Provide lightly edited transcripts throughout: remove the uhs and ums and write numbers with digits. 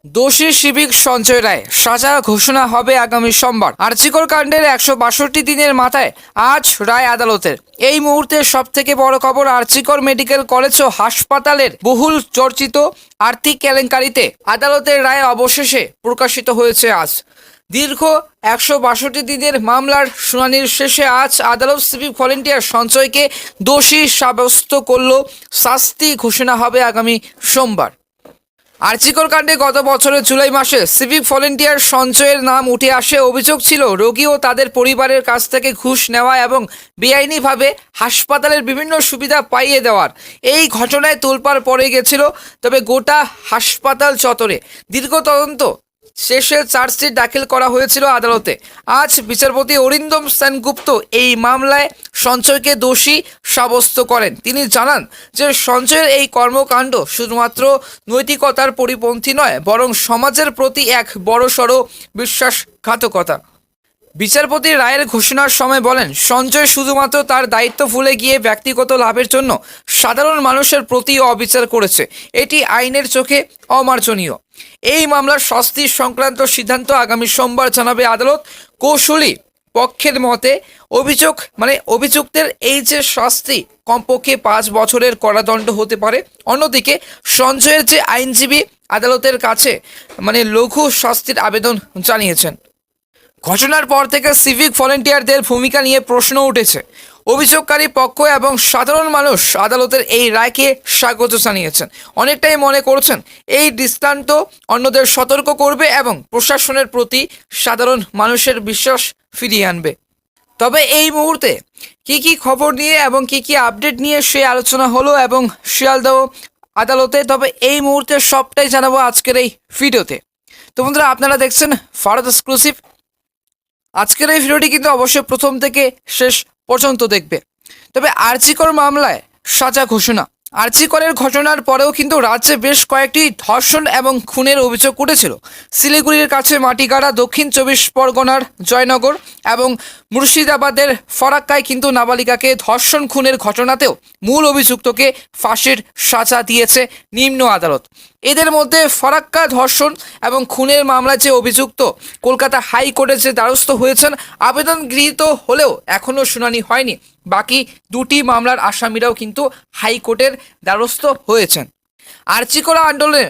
দোষী সিভিক সঞ্জয় রায়, সাজা ঘোষণা হবে আগামী সোমবার। আরজিকর কাণ্ডের 162 দিনের মাথায় আজ রায় আদালতের। এই মুহূর্তে সব থেকে বড় খবর, আরজিকর মেডিকেল কলেজ ও হাসপাতালের বহুল চর্চিত আর্থিক কেলেঙ্কারিতে আদালতের রায় অবশেষে প্রকাশিত হয়েছে আজ। দীর্ঘ 162 দিনের মামলার শুনানির শেষে আজ আদালত সিভিক ভলেন্টিয়ার সঞ্জয়কে দোষী সাব্যস্ত করল। শাস্তি ঘোষণা হবে আগামী সোমবার। আরজিকর কাণ্ডে গত বছরের জুলাই মাসে সিভিক ভলেন্টিয়ার সঞ্জয়ের নাম উঠে আসে। অভিযোগ ছিল রোগী ও তাদের পরিবারের কাছ থেকে ঘুষ নেওয়া এবং বেআইনিভাবে হাসপাতালের বিভিন্ন সুবিধা পাইয়ে দেওয়ার। এই ঘটনায় তোলপাড় পড়ে গেছিল তবে গোটা হাসপাতাল চত্বরে। দীর্ঘ তদন্ত শেষে চার্জশিট দাখিল করা হয়েছিল আদালতে। আজ বিচারপতি অরিন্দম সেনগুপ্ত এই মামলায় সঞ্জয়কে দোষী সাব্যস্ত করেন। তিনি জানান যে সঞ্জয়ের এই কর্মকাণ্ড শুধুমাত্র নৈতিকতার পরিপন্থী নয়, বরং সমাজের প্রতি এক বড়সড় বিশ্বাসঘাতকতা। বিচারপতি রায়ের ঘোষণার সময় বলেন, সঞ্জয় শুধুমাত্র তার দায়িত্ব ভুলে গিয়ে ব্যক্তিগত লাভের জন্য সাধারণ মানুষের প্রতি অবিচার করেছে। এটি আইনের চোখে অমার্জনীয়। এই মামলার শাস্তি সংক্রান্ত সিদ্ধান্ত আগামী সোমবার জানাবে আদালত। কৌশলী পক্ষের মতে অভিযুক্তের এই যে শাস্তি কমপক্ষে 5 বছরের কারাদণ্ড হতে পারে। অন্যদিকে সঞ্জয়ের যে আইনজীবী আদালতের কাছে লঘু শাস্তির আবেদন জানিয়েছেন। ঘটনার পর থেকে সিভিক ভলেন্টিয়ারদের ভূমিকা নিয়ে প্রশ্ন উঠেছে। অভিযোগকারী পক্ষ এবং সাধারণ মানুষ আদালতের এই রায়কে স্বাগত জানিয়েছেন। অনেকটাই মনে করছেন এই দৃষ্টান্ত অন্যদের সতর্ক করবে এবং প্রশাসনের প্রতি সাধারণ মানুষের বিশ্বাস ফিরিয়ে আনবে। তবে এই মুহূর্তে কি খবর নিয়ে এবং কি আপডেট নিয়ে সে আলোচনা হলো এবং শিয়ালদহ আদালতে, তবে এই মুহূর্তে সবটাই জানাবো আজকের এই ভিডিওতে। তো বন্ধুরা, আপনারা দেখছেন ভারত এক্সক্লুসিভ। আজকের এই ভিডিওটি কিন্তু অবশ্যই প্রথম থেকে শেষ পর্যন্ত দেখবে। তবে আরজিকর মামলায় সাজা ঘোষণা। আরজিকরের ঘটনার পরেও কিন্তু রাজ্যে বেশ কয়েকটি ধর্ষণ এবং খুনের অভিযোগ উঠেছিল। শিলিগুড়ির কাছে মাটিগাড়া, দক্ষিণ 24 পরগনার জয়নগর এবং মুর্শিদাবাদের ফরাক্কায় কিন্তু নাবালিকাকে ধর্ষণ খুনের ঘটনাতেও মূল অভিযুক্তকে ফাঁসির সাজা দিয়েছে নিম্ন আদালত। এদের মধ্যে ফরাক্কা ধর্ষণ এবং খুনের মামলায় যে অভিযুক্ত কলকাতা হাইকোর্টে যে দ্বারস্থ হয়েছেন, আবেদন গৃহীত হলেও এখনও শুনানি হয়নি। বাকি দুটি মামলার আসামিরাও কিন্তু হাইকোর্টের দ্বারস্থ হয়েছেন। আরজিকর আন্দোলনে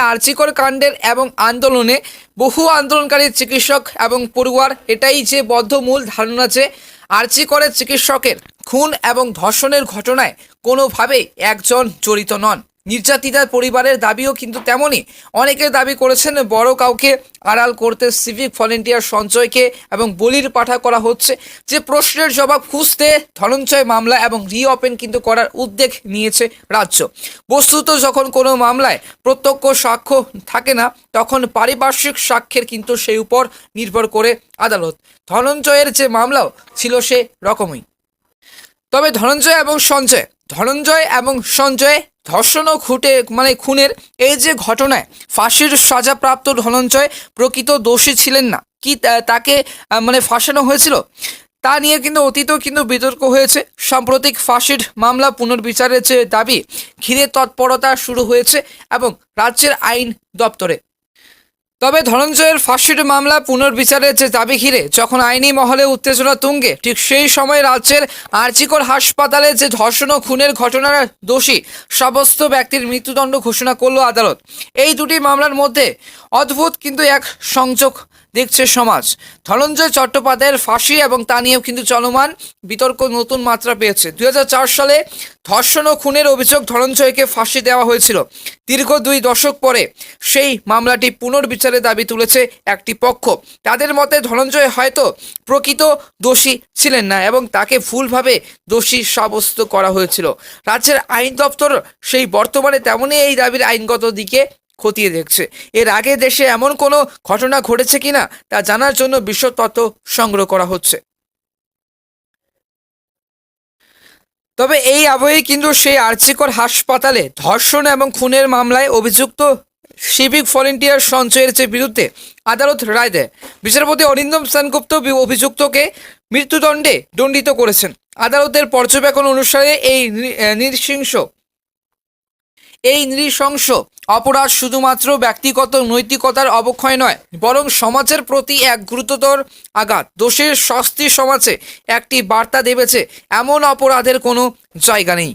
আরজিকর কাণ্ডের এবং আন্দোলনে বহু আন্দোলনকারী চিকিৎসক এবং পড়ুয়ার এটাই যে বদ্ধমূল ধারণা যে আরজিকরের চিকিৎসকের খুন এবং ধর্ষণের ঘটনায় কোনোভাবেই একজন জড়িত নন। নির্যাতিতার পরিবারের দাবিও কিন্তু তেমনই। অনেকের দাবি করেছেন বড় কাউকে আড়াল করতে সিভিক ভলেন্টিয়ার সঞ্জয়কে এবং বলির পাঠা করা হচ্ছে। যে প্রশ্নের জবাব খুঁজতে ধনঞ্জয় মামলা এবং রিওপেন কিন্তু করার উদ্যোগ নিয়েছে রাজ্য। বস্তুত যখন কোনো মামলায় প্রত্যক্ষ সাক্ষ্য থাকে না, তখন পারিপার্শ্বিক সাক্ষ্যের কিন্তু সেই উপর নির্ভর করে আদালত। ধনঞ্জয়ের যে মামলাও ছিল সে রকমই। তবে ধনঞ্জয় এবং সঞ্জয় ধর্ষণ ও খুনের এই যে ঘটনায় ফাঁসির সাজাপ্রাপ্ত ধনঞ্জয় প্রকৃত দোষী ছিলেন না কি তাকে ফাঁসানো হয়েছিল তা নিয়ে কিন্তু অতীতেও কিন্তু বিতর্ক হয়েছে। সাম্প্রতিক ফাঁসির মামলা পুনর্বিচারের যে দাবি ঘিরে তৎপরতা শুরু হয়েছে এবং রাজ্যের আইন দপ্তরে। তবে ধনঞ্জয়ের ফাঁসির মামলা পুনর্বিচারের যে দাবি ঘিরে যখন আইনি মহলে উত্তেজনা তুঙ্গে, ঠিক সেই সময় রাজ্যের আরজিকর হাসপাতালে যে ধর্ষণ ও খুনের ঘটনার দোষী সাব্যস্ত ব্যক্তির মৃত্যুদণ্ড ঘোষণা করল আদালত। এই দুটি মামলার মধ্যে অদ্ভুত কিন্তু এক সংযোগ দেখছে সমাজ। ধনঞ্জয় চট্টোপাধ্যায়ের ফাঁসি এবং তা নিয়েও কিন্তু চলমান বিতর্ক নতুন মাত্রা পেয়েছে। 2004 সালে ধর্ষণ ও খুনের অভিযোগ ধনঞ্জয়কে ফাঁসি দেওয়া হয়েছিল। দীর্ঘ 2 দশক পরে সেই মামলাটি পুনর্বিচারের দাবি তুলেছে একটি পক্ষ। তাদের মতে ধনঞ্জয় হয়তো প্রকৃত দোষী ছিলেন না এবং তাকে ভুলভাবে দোষী সাব্যস্ত করা হয়েছিল। রাজ্যের আইন দপ্তর সেই বর্তমানে তেমনই এই দাবির আইনগত দিকে খতিয়ে দেখছে। এর আগে দেশে এমন কোনো ঘটনা ঘটেছে কিনা তা জানার জন্য বিশদ তথ্য সংগ্রহ করা হচ্ছে। তবে এই আবহে কিন্তু সেই আরজিকর হাসপাতালে ধর্ষণ এবং খুনের মামলায় অভিযুক্ত সিভিক ভলেন্টিয়ার সঞ্জয়ের যে বিরুদ্ধে আদালত রায় দেয়। বিচারপতি অরিন্দম সেনগুপ্ত অভিযুক্তকে মৃত্যুদণ্ডে দণ্ডিত করেছেন। আদালতের পর্যবেক্ষণ অনুসারে এই এই নৃশংস অপরাধ শুধুমাত্র ব্যক্তিগত নৈতিকতার অবক্ষয় নয়, বরং সমাজের প্রতি এক গুরুতর আঘাত। দোষের শাস্তি সমাজে একটি বার্তা দেবেছে এমন অপরাধের কোনো জায়গা নেই।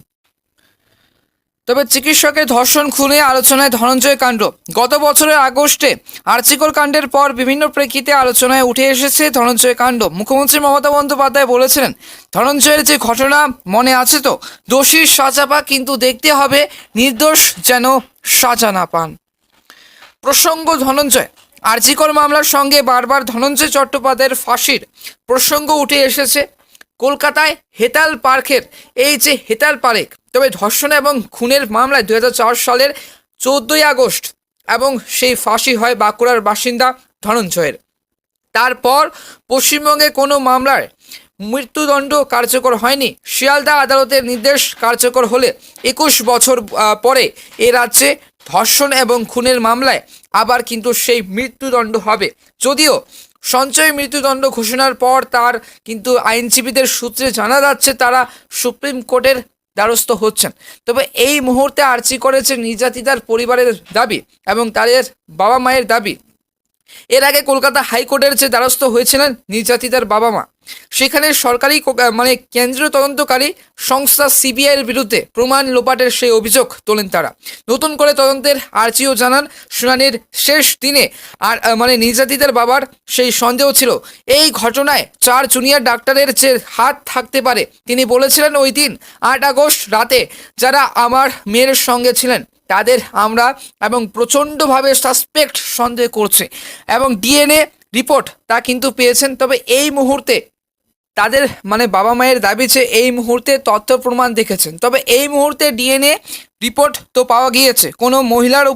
তবে চিকিৎসকের ধর্ষণ খুনে আলোচনায় ধনঞ্জয় কাণ্ড। গত বছরের আগস্টে আরজিকর কাণ্ডের পর বিভিন্ন প্রেক্ষিতে আলোচনায় উঠে এসেছে ধনঞ্জয় কাণ্ড। মুখ্যমন্ত্রী মমতা বন্দ্যোপাধ্যায় বলেছিলেন, ধনঞ্জয়ের যে ঘটনা মনে আছে তো, দোষীর সাজা পাক, কিন্তু দেখতে হবে নির্দোষ যেন সাজা না পান। প্রসঙ্গ ধনঞ্জয়। আরজিকর মামলার সঙ্গে বারবার ধনঞ্জয় চট্টোপাধ্যায়ের ফাঁসির প্রসঙ্গ উঠে এসেছে। কলকাতায় হেতাল পার্কের এই যে হেতাল পার্ক, তবে ধর্ষণ এবং খুনের মামলায় 2004 সালের 14ই আগস্ট এবং সেই ফাঁসি হয় বাঁকুড়ার বাসিন্দা ধনঞ্জয়ের। তারপর পশ্চিমবঙ্গে কোনো মামলায় মৃত্যুদণ্ড কার্যকর হয়নি। শিয়ালদা আদালতের নির্দেশ কার্যকর হলে 21 বছর পরে এ রাজ্যে ধর্ষণ এবং খুনের মামলায় আবার কিন্তু সেই মৃত্যুদণ্ড হবে। যদিও সঞ্চয় মৃত্যুদণ্ড ঘোষণার পর তার কিন্তু আইনজীবীদের সূত্রে জানা যাচ্ছে তারা সুপ্রিম কোর্টের দ্বারস্থ হচ্ছেন। তবে এই মুহূর্তে আর্জি করেছে নির্যাতিতার পরিবারের দাবি এবং তাদের বাবা মায়ের দাবি। এর আগে কলকাতা হাইকোর্টের যে দ্বারস্থ হয়েছিলেন নির্যাতিতার বাবা মা, সেখানে সরকারি কেন্দ্রীয় তদন্তকারী সংস্থা সিবিআইয়ের বিরুদ্ধে প্রমাণ লোপাটের সেই অভিযোগ তোলেন তারা। নতুন করে তদন্তের আর্জিও জানান। শুনানির শেষ দিনে আর নির্যাতিতার বাবার সেই সন্দেহ ছিল এই ঘটনায় 4 জুনিয়র ডাক্তারের যে হাত থাকতে পারে। তিনি বলেছিলেন, ওই দিন 8 আগস্ট রাতে যারা আমার মেয়ের সঙ্গে ছিলেন তাদের আমরা এবং প্রচণ্ডভাবে সাসপেক্ট সন্দেহ করছে এবং ডিএনএ রিপোর্ট তা কিন্তু পেয়েছেন। তবে এই মুহূর্তে তাদের বাবা মায়ের দাবি যে এই মুহূর্তে তথ্য প্রমাণ দেখেছেন। তবে এই মুহূর্তে ডিএনএ রিপোর্ট তো পাওয়া গিয়েছে, কোনো মহিলার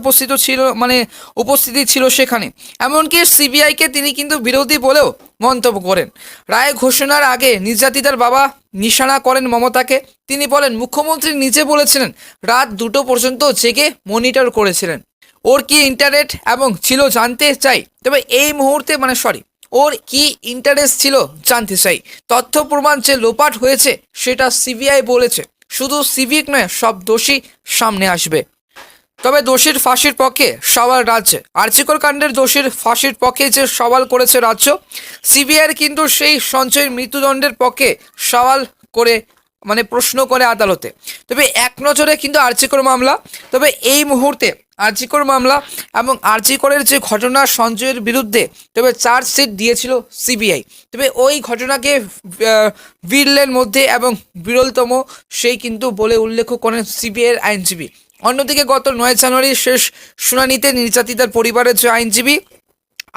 উপস্থিতি ছিল সেখানে। এমনকি সিবিআইকে তিনি কিন্তু বিরোধী বলেও মন্তব্য করেন। রায় ঘোষণার আগে নির্যাতিতার বাবা নিশানা করেন মমতাকে। তিনি বলেন, মুখ্যমন্ত্রী নিজে বলেছিলেন রাত 2টো পর্যন্ত জেগে মনিটর করেছিলেন। ওর কি ইন্টারেস্ট এবং ছিল জানতে চাই। তবে এই মুহূর্তে ওর কি ইন্টারেস্ট ছিল জানতে চাই। তথ্য প্রমাণ যে লোপাট হয়েছে সেটা সিবিআই বলেছে। শুধু সিভিক নয়, সব দোষী সামনে আসবে। তবে দোষীর ফাঁসির পক্ষে সওয়াল রাজ্যে। আরজিকর কাণ্ডের দোষীর ফাঁসির পক্ষে যে সওয়াল করেছে রাজ্য, সিবিআইয়ের কিন্তু সেই সঞ্চয়ের মৃত্যুদণ্ডের পক্ষে সওয়াল করে প্রশ্ন করে আদালতে। তবে এক নজরে কিন্তু আরজিকর মামলা। তবে এই মুহূর্তে আরজিকর মামলা এবং আরজিকরের যে ঘটনা সঞ্জয়ের বিরুদ্ধে তবে চার্জশিট দিয়েছিল সিবিআই। তবে ওই ঘটনাকে বিরলের মধ্যে এবং বিরলতম সেই কিন্তু বলে উল্লেখ করেন সিবিআইয়ের আইনজীবী। অন্যদিকে গত 9 জানুয়ারি শেষ শুনানিতে নির্যাতিতার পরিবারের যে আইনজীবী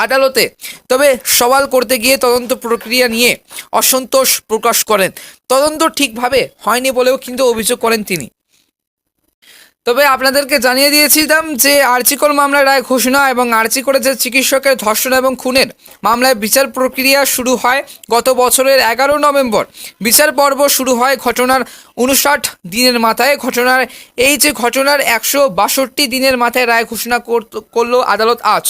আদালতে তবে সওয়াল করতে গিয়ে তদন্ত প্রক্রিয়া নিয়ে অসন্তোষ প্রকাশ করেন। তদন্ত ঠিকভাবে হয়নি বলেও কিন্তু অভিযোগ করেন তিনি। তবে আপনাদেরকে জানিয়ে দিয়েছিলাম যে আরজিকর মামলার রায় ঘোষণা এবং আরজিকরে যে চিকিৎসকের ধর্ষণ এবং খুনের মামলায় বিচার প্রক্রিয়া শুরু হয় গত বছরের 11 নভেম্বর। বিচার পর্ব শুরু হয় ঘটনার 59 দিনের মাথায়। এই যে ঘটনার 162 দিনের মাথায় রায় ঘোষণা করলো আদালত আজ।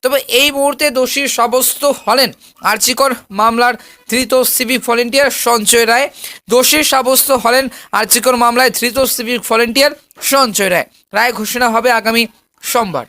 তবে এই মুহূর্তে দোষী সাব্যস্ত হলেন আরজিকর মামলার ধৃত সিভিক ভলেন্টিয়ার সঞ্জয় রায়। দোষী সাব্যস্ত হলেন আরজিকর মামলায় ধৃত সিভিক ভলেন্টিয়ার সঞ্জয় রায়। রায় ঘোষণা হবে আগামী সোমবার।